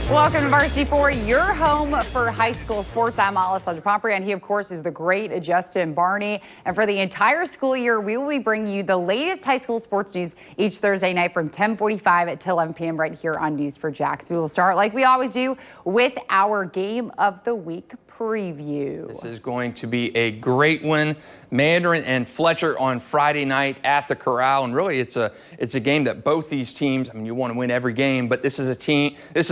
Welcome to Varsity 4, your home for high school sports. I'm Alessandra Pontbriand. He, of course, is the great Justin Barney. And for the entire school year, we will be bringing you the latest high school sports news each Thursday night from 10:45 to 11 p.m. right here on News4JAX. We will start, like we always do, with our Game of the Week preview. This is going to be a great one. Mandarin and Fletcher on Friday night at the Corral, and really it's a game that both these teams, I mean, you want to win every game, but this is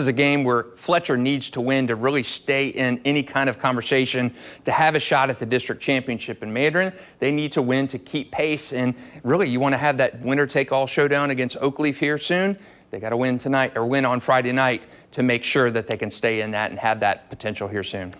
a game where Fletcher needs to win to really stay in any kind of conversation to have a shot at the district championship. In Mandarin, they need to win to keep pace, and really you want to have that winner-take-all showdown against Oakleaf here soon. They got to win tonight or win on Friday night to make sure that they can stay in that and have that potential here soon.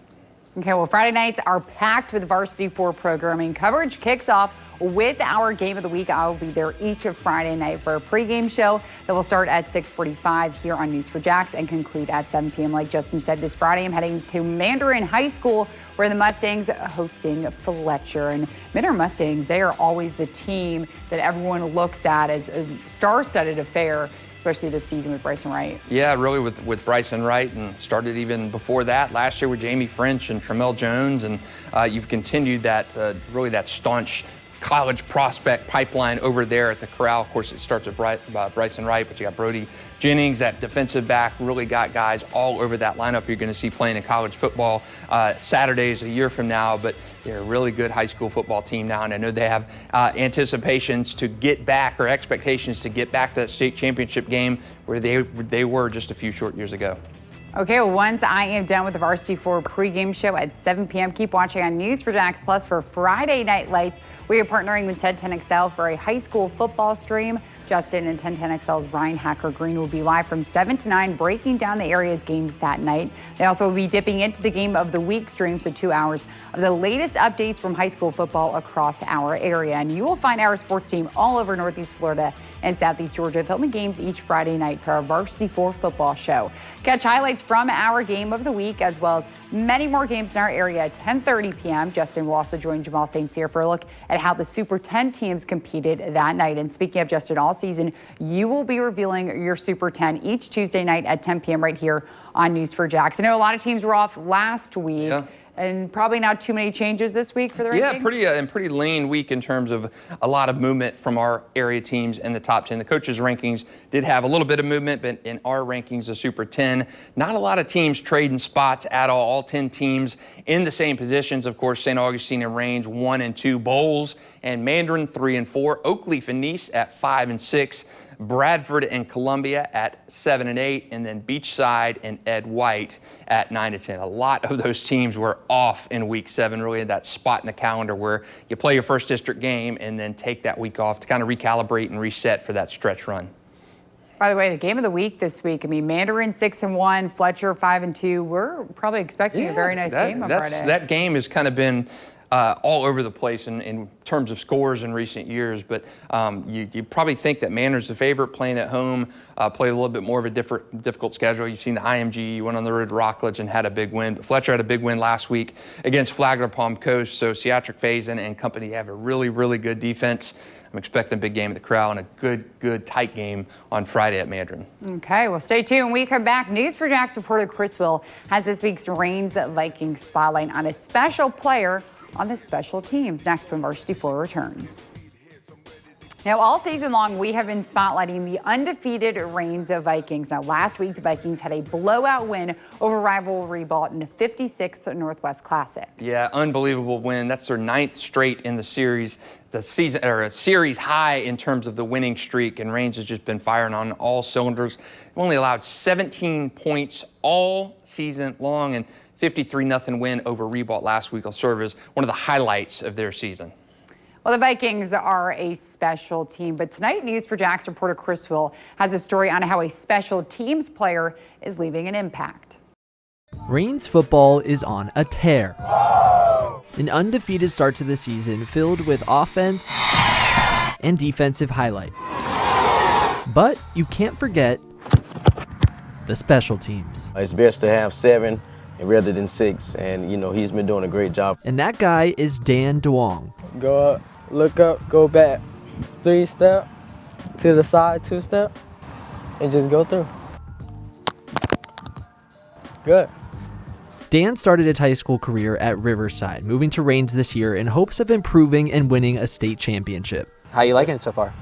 Okay, well, Friday nights are packed with Varsity 4 programming. Coverage kicks off with our Game of the Week. I will be there each of Friday night for a pregame show that will start at 6:45 here on News4JAX and conclude at 7 p.m. Like Justin said, this Friday I'm heading to Mandarin High School, where the Mustangs hosting Fletcher. And Mandarin Mustangs, they are always the team that everyone looks at as a star-studded affair, especially this season with Brysen Wright. Yeah, really with Brysen Wright, and started even before that last year with Jamie French and Tremel Jones, and you've continued that really that staunch college prospect pipeline over there at the Corral. Of course, it starts with Brysen Wright, but you got Brody Jennings, that defensive back, really got guys all over that lineup you're going to see playing in college football Saturdays a year from now. But they're a really good high school football team now, and I know they have anticipations to get back, or expectations to get back to that state championship game where they were just a few short years ago. Okay, well, once I am done with the Varsity 4 pregame show at 7 p.m., keep watching on News4JAX Plus for Friday Night Lights. We are partnering with 1010XL for a high school football stream. Justin and 1010XL's Ryan Hacker Green will be live from 7 to 9, breaking down the area's games that night. They also will be dipping into the Game of the Week stream, so 2 hours of the latest updates from high school football across our area. And you will find our sports team all over Northeast Florida and Southeast Georgia filming games each Friday night for our Varsity 4 football show. Catch highlights from our Game of the Week, as well as many more games in our area at 10:30 p.m. Justin will also join Jamal St. Cyr for a look at how the Super 10 teams competed that night. And speaking of Justin, all season, you will be revealing your Super 10 each Tuesday night at 10 p.m. right here on News4JAX. I know a lot of teams were off last week. Yeah. And probably not too many changes this week for the rankings? Yeah, pretty lean week in terms of a lot of movement from our area teams in the top 10. The coaches' rankings did have a little bit of movement, but in our rankings, the Super 10, not a lot of teams trading spots at all 10 teams in the same positions. Of course, St. Augustine and Range 1 and 2, Bowles and Mandarin 3 and 4, Oakleaf and Nice at 5 and 6, Bradford and Columbia at 7 and 8, and then Beachside and Ed White at 9 and 10. A lot of those teams were off in week 7, really that spot in the calendar where you play your first district game and then take that week off to kind of recalibrate and reset for that stretch run. By the way, the Game of the Week this week, I mean, Mandarin 6 and 1, Fletcher 5 and 2. We're probably expecting a very nice game on Friday. That game has kind of been all over the place in terms of scores in recent years, but you probably think that Mandarin's the favorite, playing at home, play a little bit more of a difficult schedule. You've seen the IMG, you went on the road to Rockledge and had a big win, but Fletcher had a big win last week against Flagler Palm Coast, so Seatric Faison and company have a really, really good defense. I'm expecting a big game at the Corral and a good tight game on Friday at Mandarin. Okay, well, stay tuned. When we come back, News4JAX reporter Chris Will has this week's Reigns Vikings spotlight on a special player on the special teams. Next, when Varsity 4 returns. Now, all season long, we have been spotlighting the undefeated Reigns Vikings. Now, last week, the Vikings had a blowout win over rival Ribault in the 56th Northwest Classic. Yeah, unbelievable win. That's their 9th straight in the series. The season, or a series high in terms of the winning streak, and Reigns has just been firing on all cylinders. They've only allowed 17 points all season long, and 53-0 win over Ribault last week will serve as one of the highlights of their season. Well, the Vikings are a special team, but tonight News4JAX reporter Chris Will has a story on how a special teams player is leaving an impact. Reigns football is on a tear. An undefeated start to the season filled with offense and defensive highlights. But you can't forget the special teams. It's best to have 7 rather than 6, and he's been doing a great job. And that guy is Dan Duong. Go up, look up, go back, 3 step, to the side, two-step, and just go through. Good. Dan started his high school career at Riverside, moving to Raines this year in hopes of improving and winning a state championship. How you liking it so far?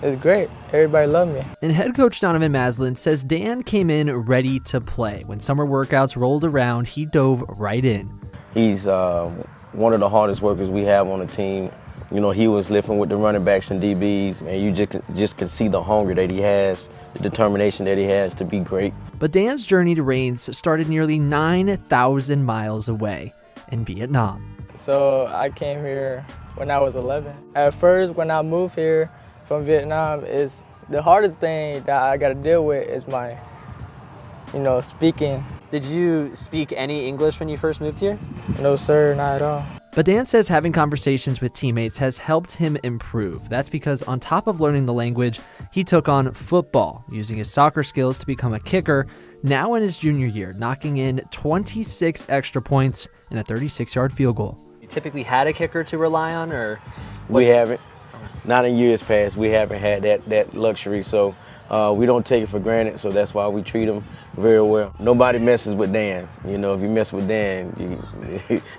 It's great. Everybody loves me. And head coach Donovan Maslin says Dan came in ready to play. When summer workouts rolled around, he dove right in. He's one of the hardest workers we have on the team. You know, he was lifting with the running backs and DBs, and you just can see the hunger that he has, the determination that he has to be great. But Dan's journey to Raines started nearly 9,000 miles away in Vietnam. So I came here when I was 11. At first, when I moved here from Vietnam, is the hardest thing that I got to deal with is my, speaking. Did you speak any English when you first moved here? No, sir, not at all. But Dan says having conversations with teammates has helped him improve. That's because on top of learning the language, he took on football, using his soccer skills to become a kicker, now in his junior year, knocking in 26 extra points and a 36-yard field goal. You typically had a kicker to rely on, or? We haven't. Not in years past. We haven't had that luxury, so we don't take it for granted, so that's why we treat him very well. Nobody messes with Dan. You know, if you mess with Dan,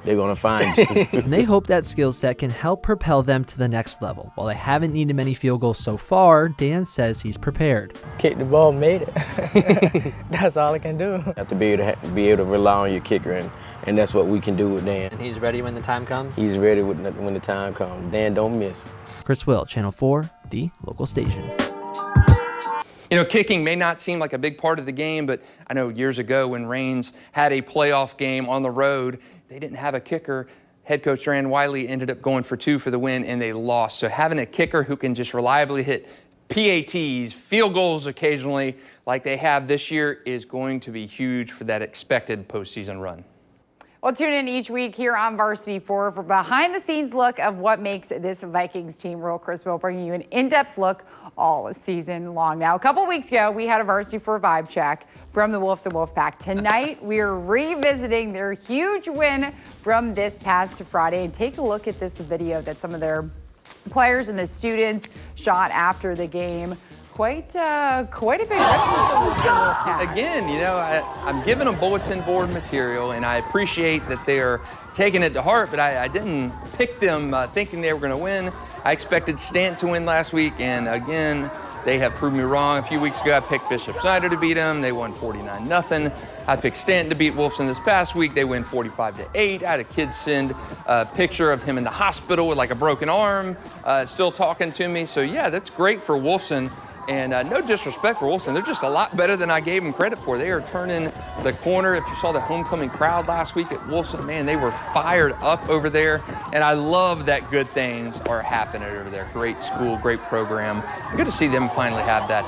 they're going to find you. And they hope that skill set can help propel them to the next level. While they haven't needed many field goals so far, Dan says he's prepared. Kicked the ball, made it. That's all I can do. You have to be able to rely on your kicker, and that's what we can do with Dan. And he's ready when the time comes? He's ready when the time comes. Dan don't miss. Chris Will, Channel 4, the local station. You know, kicking may not seem like a big part of the game, but I know years ago when Raines had a playoff game on the road, they didn't have a kicker. Head coach Rand Wiley ended up going for 2 for the win, and they lost. So having a kicker who can just reliably hit PATs, field goals occasionally, like they have this year, is going to be huge for that expected postseason run. Well, tune in each week here on Varsity 4 for behind-the-scenes look of what makes this Vikings team roll. Chris will bring you an in-depth look all season long. Now, a couple weeks ago, we had a Varsity 4 vibe check from the Wolves and Wolfpack. Tonight, we are revisiting their huge win from this past Friday. And take a look at this video that some of their players and the students shot after the game. Quite a big Again, you know, I'm giving them bulletin board material, and I appreciate that they're taking it to heart, but I didn't pick them thinking they were going to win. I expected Stanton to win last week, and again, they have proved me wrong. A few weeks ago, I picked Bishop Snyder to beat them. They won 49-0. I picked Stanton to beat Wolfson this past week. They win 45-8. I had a kid send a picture of him in the hospital with like a broken arm, still talking to me. So yeah, that's great for Wolfson. And no disrespect for Wolfson, they're just a lot better than I gave them credit for. They are turning the corner. If you saw the homecoming crowd last week at Wolfson, man, they were fired up over there. And I love that good things are happening over there. Great school, great program. Good to see them finally have that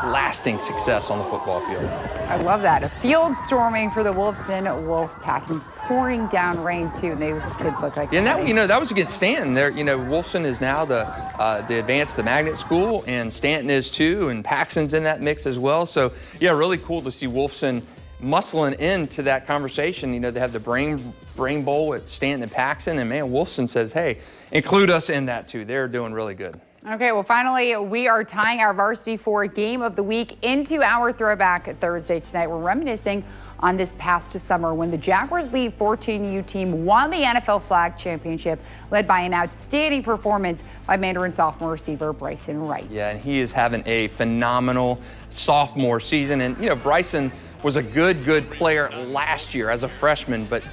lasting success on the football field. I love that. A field storming for the Wolfson Wolfpack. It's pouring down rain too. And those kids look like. Yeah, that was against Stanton. There, Wolfson is now the advanced, the magnet school, and Stanton is too, and Paxton's in that mix as well. So yeah, really cool to see Wolfson muscling into that conversation. They have the brain bowl with Stanton and Paxton, and man, Wolfson says, hey, include us in that too. They're doing really good. Okay, well, finally, we are tying our Varsity 4 game of the week into our Throwback Thursday tonight. We're reminiscing on this past summer when the Jaguars League 14U team won the NFL FLAG championship, led by an outstanding performance by Mandarin sophomore receiver Brysen Wright. Yeah, and he is having a phenomenal sophomore season. And, Brysen was a good player last year as a freshman, but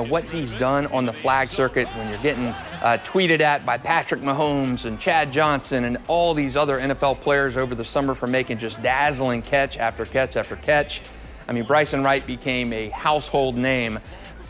what he's done on the flag circuit when you're getting tweeted at by Patrick Mahomes and Chad Johnson and all these other NFL players over the summer for making just dazzling catch after catch after catch. I mean, Brysen Wright became a household name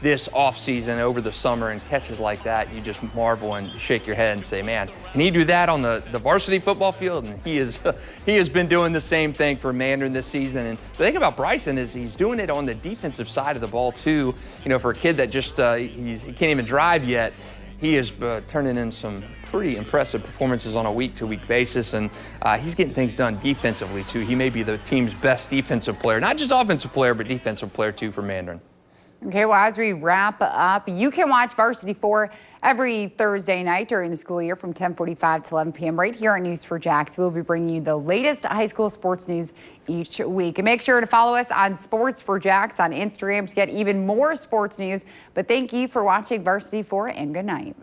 this offseason over the summer, and catches like that, you just marvel and shake your head and say, man, can he do that on the varsity football field? And he has been doing the same thing for Mandarin this season. And the thing about Brysen is he's doing it on the defensive side of the ball too. For a kid that just he can't even drive yet, he is turning in some pretty impressive performances on a week-to-week basis, and he's getting things done defensively too. He may be the team's best defensive player, not just offensive player, but defensive player too for Mandarin. Okay, well, as we wrap up, you can watch Varsity 4 every Thursday night during the school year from 10:45 to 11 p.m. right here on News4JAX. We'll be bringing you the latest high school sports news each week. And make sure to follow us on Sports4JAX on Instagram to get even more sports news. But thank you for watching Varsity 4 and good night.